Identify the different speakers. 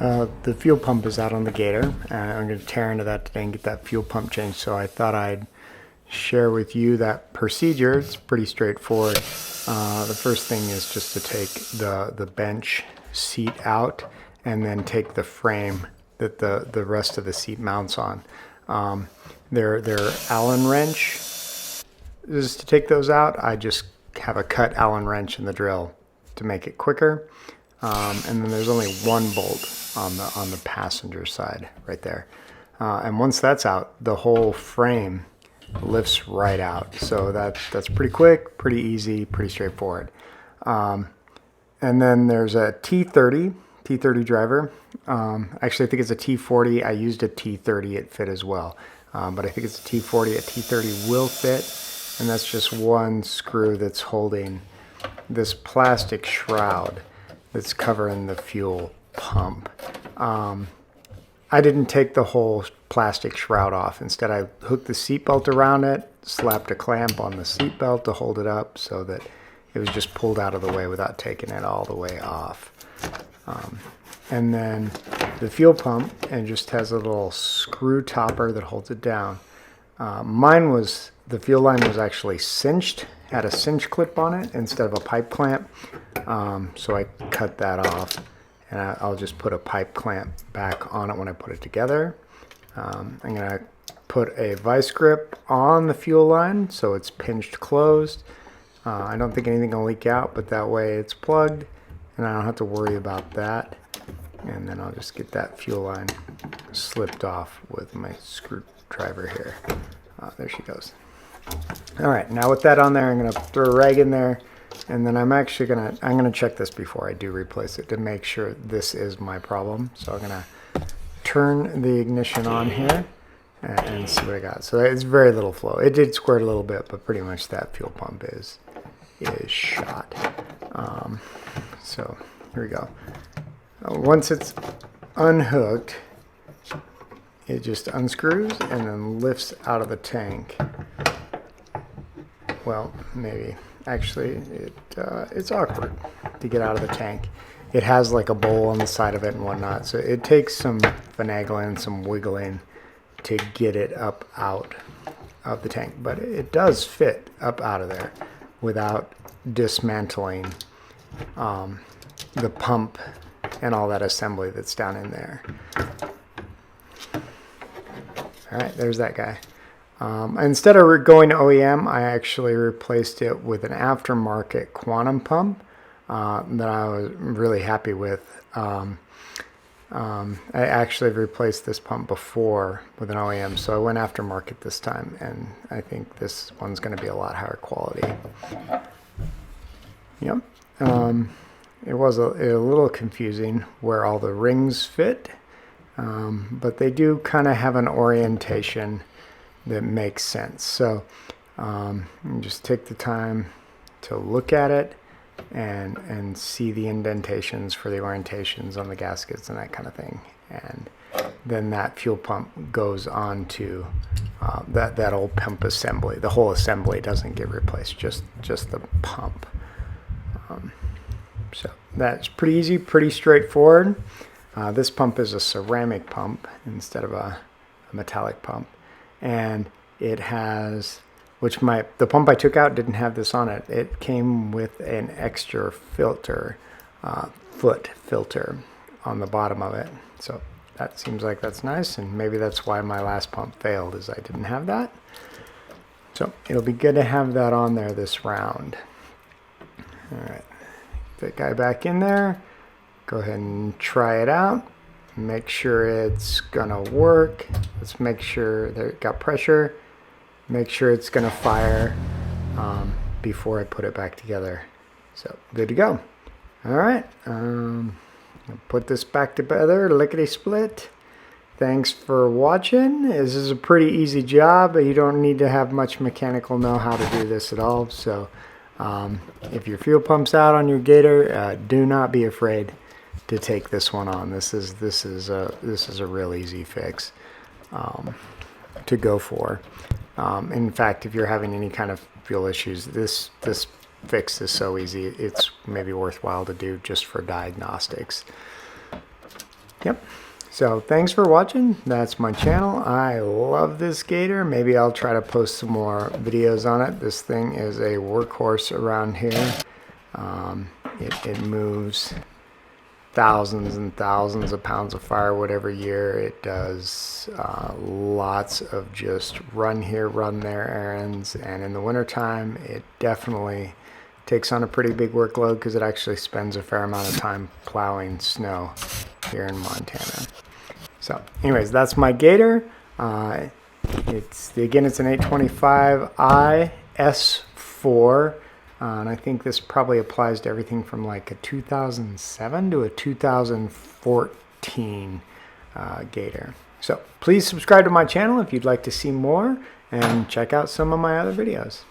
Speaker 1: The fuel pump is out on the Gator, and I'm going to tear into that today and get that fuel pump changed. So I thought I'd share with you that procedure. It's pretty straightforward. The first thing is just to take the bench seat out and then take the frame that the rest of the seat mounts on. They're Allen wrench. Just to take those out, I just have a cut Allen wrench in the drill to make it quicker. And then there's only one bolt on the passenger side right there. And once that's out, the whole frame lifts right out. So that's pretty quick, pretty easy, pretty straightforward. And then there's a T30 driver. Actually, I think it's a T40. I used a T30. It fit as well. But I think it's a T40. A T30 will fit. And that's just one screw that's holding this plastic shroud that's covering the fuel pump. I didn't take the whole plastic shroud off. Instead, I hooked the seatbelt around it, slapped a clamp on the seatbelt to hold it up so that it was just pulled out of the way without taking it all the way off. And then the fuel pump, and just has a little screw topper that holds it down. The fuel line was actually cinched, had a cinch clip on it instead of a pipe clamp. So I cut that off, and I'll just put a pipe clamp back on it when I put it together. I'm going to put a vice grip on the fuel line so it's pinched closed. I don't think anything will leak out, but that way it's plugged and I don't have to worry about that. And then I'll just get that fuel line slipped off with my screwdriver here. There she goes. All right, now with that on there, I'm going to throw a rag in there, and then I'm going to check this before I do replace it to make sure this is my problem. So I'm going to turn the ignition on here and see what I got. So it's very little flow. It did squirt a little bit, but pretty much that fuel pump is shot. So here we go. Once it's unhooked, it just unscrews and then lifts out of the tank. Well, maybe. Actually, it's awkward to get out of the tank. It has like a bowl on the side of it and whatnot, so it takes some finagling, some wiggling to get it up out of the tank. But it does fit up out of there without dismantling the pump and all that assembly that's down in there. All right, there's that guy. Instead of going to OEM, I actually replaced it with an aftermarket quantum pump that I was really happy with. I actually replaced this pump before with an OEM, so I went aftermarket this time, and I think this one's going to be a lot higher quality. Yep. It was a little confusing where all the rings fit, but they do kind of have an orientation that makes sense. So just take the time to look at it and see the indentations for the orientations on the gaskets and that kind of thing. And then that fuel pump goes on to that old pump assembly. The whole assembly doesn't get replaced, just the pump. So that's pretty easy, pretty straightforward. This pump is a ceramic pump instead of a metallic pump. And it has, the pump I took out didn't have this on it. It came with an extra filter, foot filter on the bottom of it. So that seems like that's nice, and maybe that's why my last pump failed, is I didn't have that. So it'll be good to have that on there this round. All right, get that guy back in there. Go ahead and try it out. Make sure it's gonna work. Let's make sure that it got pressure. Make sure it's gonna fire before I put it back together. So good to go. All right, I'll put this back together, lickety split. Thanks for watching. This is a pretty easy job. You don't need to have much mechanical know-how to do this at all. So if your fuel pump's out on your Gator, do not be afraid to take this one on. This is a real easy fix to go for. In fact, if you're having any kind of fuel issues, this fix is so easy. It's maybe worthwhile to do just for diagnostics. Yep. So thanks for watching. That's my channel. I love this Gator. Maybe I'll try to post some more videos on it. This thing is a workhorse around here. It moves thousands and thousands of pounds of firewood every year. It does lots of just run here, run there errands. And in the wintertime, it definitely takes on a pretty big workload because it actually spends a fair amount of time plowing snow here in Montana. So anyways, that's my Gator. It's an 825i S4. And I think this probably applies to everything from like a 2007 to a 2014 Gator. So please subscribe to my channel if you'd like to see more, and check out some of my other videos.